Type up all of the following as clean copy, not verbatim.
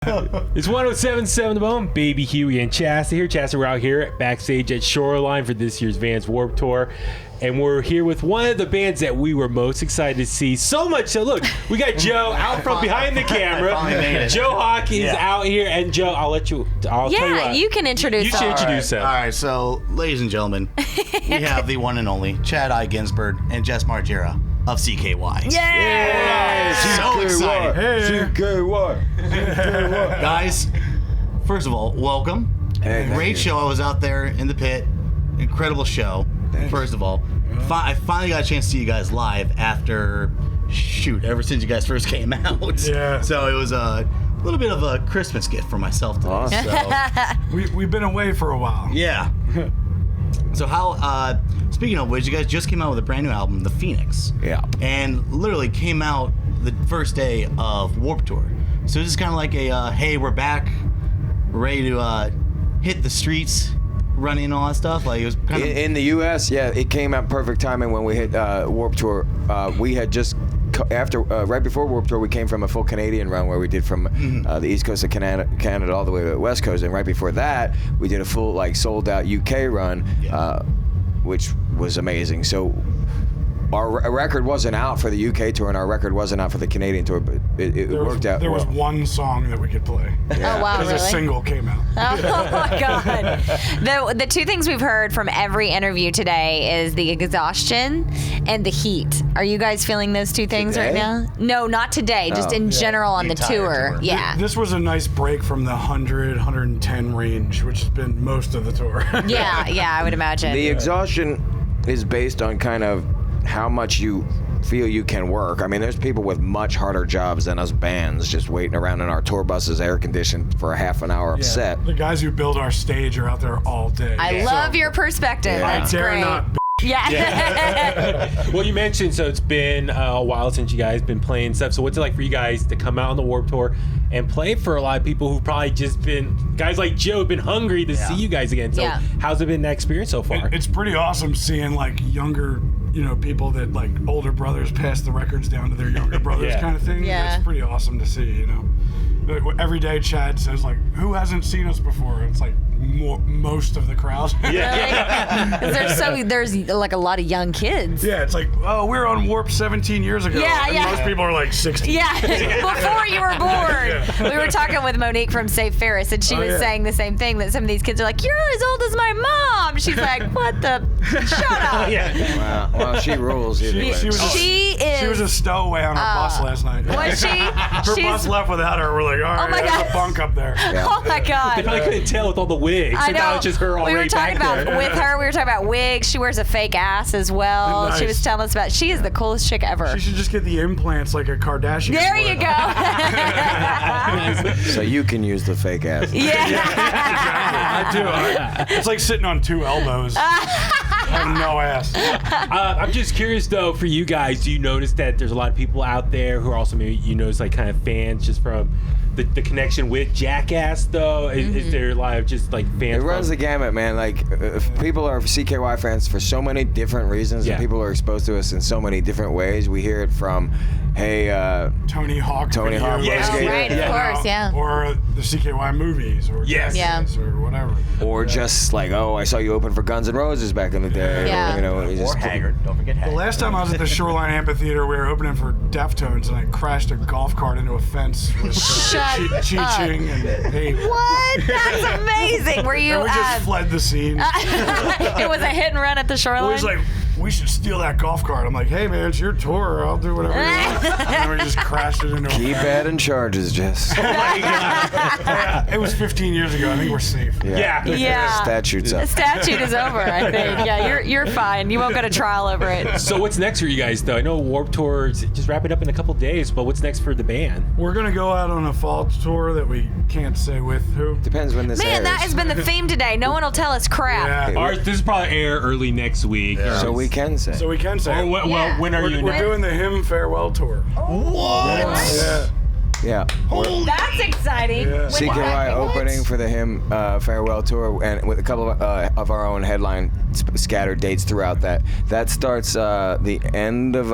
It's 107.7 The Bone, baby Huey and Chasta here. Chasta, we're out here backstage at Shoreline for this year's Vans Warped Tour. And we're here with one of the bands that we were most excited to see. So much so, look, we got Joe out from behind the camera. Joe Hawk is out here. And Joe, I'll tell you what. You can introduce You should introduce him. All right, so, ladies and gentlemen, we have the one and only Chad Ginsburg and Jess Margera of CKY. Yeah! So excited. CKY. Guys, first of all, welcome. Great show. I was out there in the pit. Incredible show. First of all, I finally got a chance to see you guys live after, ever since you guys first came out. Yeah. So it was a little bit of a Christmas gift for myself today. Awesome. So. We've been away for a while. Yeah. So how, speaking of which, you guys just came out with a brand new album, The Phoenix. Yeah. And literally came out the first day of Warped Tour. So this is kind of like a, hey, we're back, ready to hit the streets, running and all that stuff. Like it was kind of in the U.S. Yeah, it came out perfect timing when we hit Warped Tour. We had just right before Warped Tour, we came from a full Canadian run where we did from the East Coast of Canada all the way to the West Coast, and right before that, we did a full sold out UK run, which was amazing. So our record wasn't out for the UK tour, and our record wasn't out for the Canadian tour, but it worked out. There well. was one song that we could play. Yeah. Oh, wow, Because really? a single came out. Oh my God. The two things we've heard from every interview today is the exhaustion and the heat. Are you guys feeling those two things right now? No, not today. Just in general on the entire tour. tour. Yeah. This was a nice break from the 100, 110 range, which has been most of the tour. Yeah, I would imagine. The exhaustion is based on kind of how much you feel you can work. I mean, there's people with much harder jobs than us bands just waiting around in our tour buses, air conditioned for a half an hour of set. The guys who build our stage are out there all day. I love your perspective. That's dare great. not. Yeah. Well, you mentioned, so it's been a while since you guys been playing stuff. So what's it like for you guys to come out on the Warped Tour and play for a lot of people who've probably just been, guys like Joe have been hungry to see you guys again. So how's it been that experience so far? It's pretty awesome seeing like younger, people that like older brothers pass the records down to their younger brothers kind of thing. Yeah. It's pretty awesome to see, Like, every day Chad says like, who hasn't seen us before? And it's like most of the crowd. There's like a lot of young kids. Yeah, it's like, oh, we were on Warp 17 years ago. Yeah, and yeah. most people are like 60. Yeah, before you were born. We were talking with Monique from Safe Ferris, and she was saying the same thing, that some of these kids are like, you're as old as my mom. She's like, what the? Shut up. Well, she rules. She was a stowaway on her bus last night. Was she? Her bus left without her. We're like, all right, my there's God. a bunk up there. Yeah. Oh my God. They probably couldn't tell with all the wigs. I So now know. it's just her already we were talking back about there. with her. We were talking about wigs. She wears a fake ass as well. Nice. She was telling us about. She is the coolest chick ever. She should just get the implants like a Kardashian. There would. you go. So you can use the fake ass. Yeah. I do. It's like sitting on two elbows. I have no ass. I'm just curious though, for you guys, do you notice that there's a lot of people out there who are also maybe like kind of fans just from the connection with Jackass though? Is there a lot of just like fans? It runs the gamut, man. Like, people are CKY fans for so many different reasons, and people are exposed to us in so many different ways. We hear it from, hey, Tony Hawk. Tony Hawk. videos, Oh, right, of course, yeah. Or the CKY movies, or Yes. Jackass, or whatever. or just like, oh, I saw you open for Guns N' Roses back in the day. Yeah. It's or just- Haggard. Don't forget The Haggard. last time I was at the Shoreline Amphitheater, we were opening for Deftones, and I crashed a golf cart into a fence with Shut Chi Ching and hey. What? That's amazing. Were you? And we just fled the scene. It was a hit and run at the Shoreline. Well, he's like, we should steal that golf cart. I'm like, hey man, it's your tour. I'll do whatever you want. And then we just crashed it into a Keep fence. adding charges, Jess. It was 15 years ago. I think we're safe. Yeah. Yeah. Statute's The up. statute is over, I think. Yeah, you're fine. You won't go to trial over it. So what's next for you guys though? I know Warped Tour is just wrapping up in a couple days, but what's next for the band? We're gonna go out on a fall tour that we can't say with who. Depends when this Man, airs. that has been the theme today. No one will tell us crap. Yeah. This is probably air early next week. So we can say. So we can say. Or it. Yeah. when are you? We're doing the Hymn Farewell Tour. Yeah. Yeah. That's exciting. Yeah. CKY opening for the Hymn Farewell Tour, and with a couple of our own headline scattered dates throughout that. That starts the end of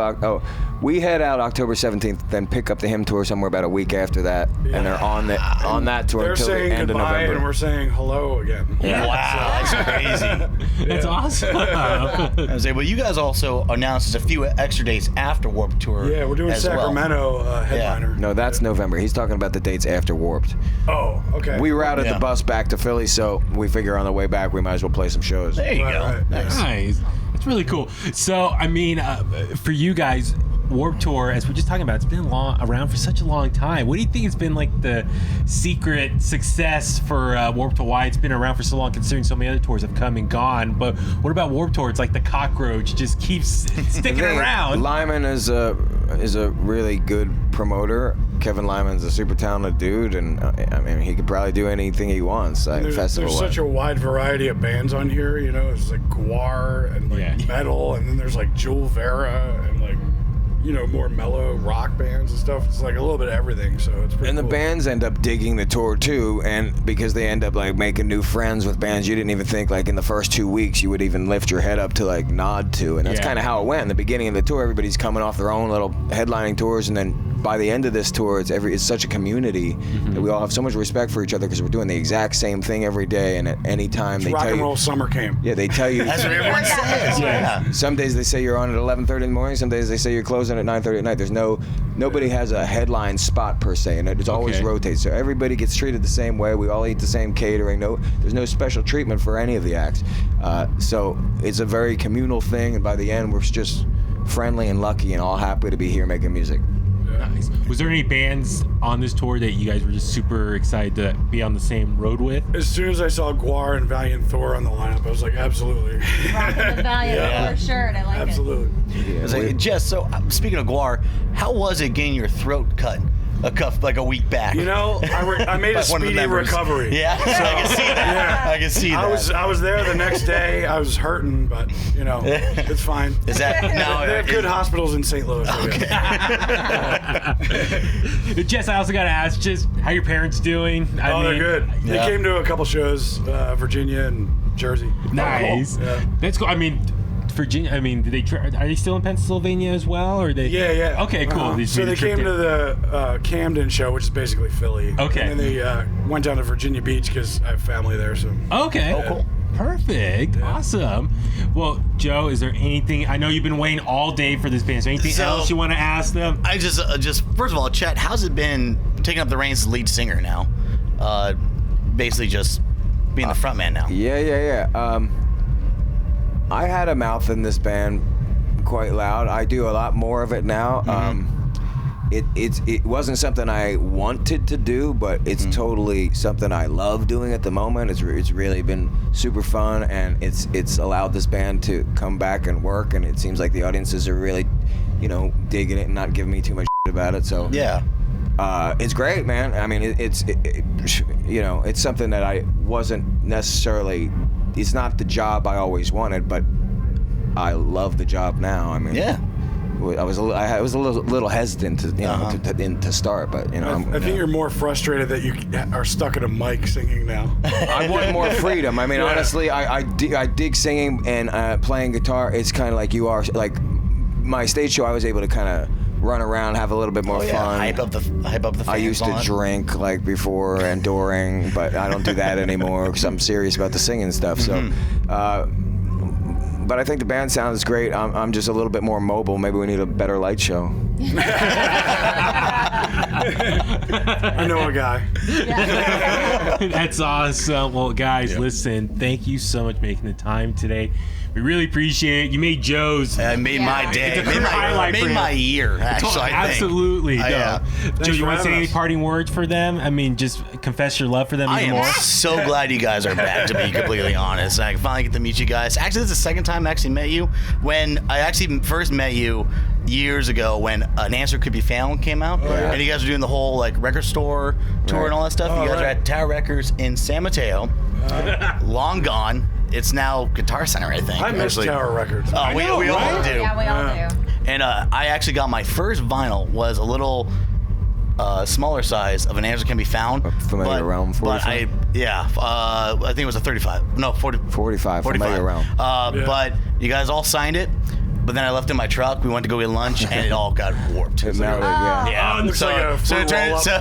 We head out October 17th, then pick up the Hymn Tour somewhere about a week after that, and they're on that tour They're until the saying end of goodbye, November. and we're saying hello again. Wow, that's crazy. That's awesome. I was saying, well, you guys also announced a few extra dates after Warped Tour. Yeah, we're doing as well. Sacramento headliner. No, that's November. He's talking about the dates after Warped. Oh, okay. We routed Yeah. the bus back to Philly, so we figure on the way back we might as well play some shows. There you Right, go. right. Nice. Nice. That's really cool. So, I mean, for you guys, Warped Tour, as we're just talking about, it's been around for such a long time. What do you think has been like the secret success for Warped Tour? Why it's been around for so long, considering so many other tours have come and gone. But what about Warped Tour? It's like the cockroach just keeps sticking around. Lyman is a really good promoter. Kevin Lyman's a super talented dude, and I mean he could probably do anything he wants. There's such a wide variety of bands on here, you know. It's like Guar and like metal, and then there's like Jewel Vera and like, you know, more mellow rock bands and stuff. It's like a little bit of everything, so it's pretty And the cool. bands end up digging the tour too, and because they end up like making new friends with bands you didn't even think like in the first 2 weeks you would even lift your head up to like nod to, and that's kind of how it went. In the beginning of the tour, everybody's coming off their own little headlining tours, and then by the end of this tour, it's such a community that we all have so much respect for each other because we're doing the exact same thing every day, and at any time they rock tell and you, roll summer camp. yeah, they tell you. That's what everyone says. Yeah. Some days they say you're on at 11:30 in the morning. Some days they say you're closing at 9:30 at night. There's nobody has a headline spot per se, and it always rotates. So everybody gets treated the same way. We all eat the same catering. There's no special treatment for any of the acts. So it's a very communal thing, and by the end, we're just friendly and lucky and all happy to be here making music. Nice. Was there any bands on this tour that you guys were just super excited to be on the same road with? As soon as I saw Guar and Valiant Thor on the lineup, I was like, absolutely. Rocking the Valiant Thor shirt. I like it. Absolutely. Yeah, I was like, Jess, so speaking of Guar, how was it getting your throat cut like a week back? You know, I made a By one of the speedy members. recovery. Yeah, I can see that. Yeah. I can see that. I was there the next day. I was hurting, but you know, it's fine. Is that now? They have good hospitals in St. Louis. Okay. Jess, I also got to ask, just how your parents doing? They're good. They Yeah. came to a couple shows, Virginia and Jersey. Nice. Yeah. That's cool. I mean, Virginia. I mean, are they still in Pennsylvania as well, or they? Yeah. Okay, cool. Uh-huh. Just So made they the trip came to down. the Camden show, which is basically Philly. Okay. And then they went down to Virginia Beach because I have family there. So Okay. Oh, cool. Perfect. Awesome. Well, Joe, is there anything? I know you've been waiting all day for this band. Is there anything So- else you want to ask them? I just first of all, Chet, how's it been taking up the reins as lead singer now? Basically just being the front man now. Yeah. I had a mouth in this band quite loud. I do a lot more of it now. It wasn't something I wanted to do, but it's totally something I love doing at the moment. It's really been super fun, and it's allowed this band to come back and work, and it seems like the audiences are really, digging it and not giving me too much shit about it. So Yeah. it's great, man. I mean, it's something that I wasn't necessarily. It's not the job I always wanted, but I love the job now. I mean, Yeah. I was a little hesitant to start, but I think you're more frustrated that you are stuck at a mic singing now. I want more freedom. I mean, honestly, I dig singing and playing guitar. It's kind of like you are. Like my stage show, I was able to kind of run around, have a little bit more fun. Hype up the fans. I used to on it. drink like before and during, but I don't do that anymore because I'm serious about the singing stuff. So, but I think the band sounds great. I'm just a little bit more mobile. Maybe we need a better light show. I know a guy. That's awesome. Well, guys, listen, thank you so much for making the time today. We really appreciate it. You made Joe's. It made my day. It's a Made highlight for made him. my year, actually, I think. Absolutely. No. Yeah. Joe, you for want to say having any us. parting words for them? I mean, just confess your love for them I even am more. so glad you guys are back, to be completely honest. I finally get to meet you guys. Actually, this is the second time I actually met you. When I actually first met you years ago when An Answer Could Be Found came out. yeah. And you guys were doing the whole like record store tour and all that stuff. You guys are at Tower Records in San Mateo. Long gone. It's now Guitar Center, I think. I miss actually. Tower Records. We know, all right? do. Yeah, we all do. And I actually got my first vinyl was a little smaller size of An Answer Can Be Found. Familiar Realm, 45? I think it was a 35. No, 40. 45, Familiar Realm. But you guys all signed it. but then I left it in my truck. We went to go get lunch, and it all got warped. Yeah. Looks So, like a so, fruit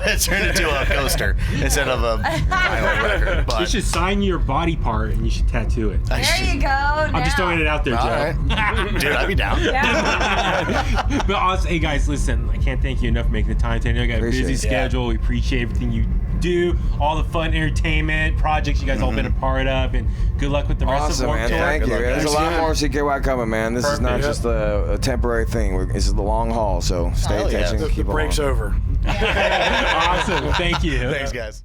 it turned into a coaster instead of a vinyl record. You But should sign your body part and you should tattoo it. I There should- you go. I'm just throwing it out there, All Joe. right. Dude, I'd be down. But also, hey guys, listen, I can't thank you enough for making the time today. I know you got a Appreciate busy it. schedule. We appreciate everything you do, all the fun entertainment projects you guys all been a part of, and good luck with the rest of Awesome, Warped man. Tour. Thank you. luck, There's a guys. lot Yeah. more CKY coming, man. This is not Perfect. just a temporary thing. This is the long haul, so stay Oh, yeah. attention. The Keep The break's on. over. Awesome. Thank you. Thanks, guys.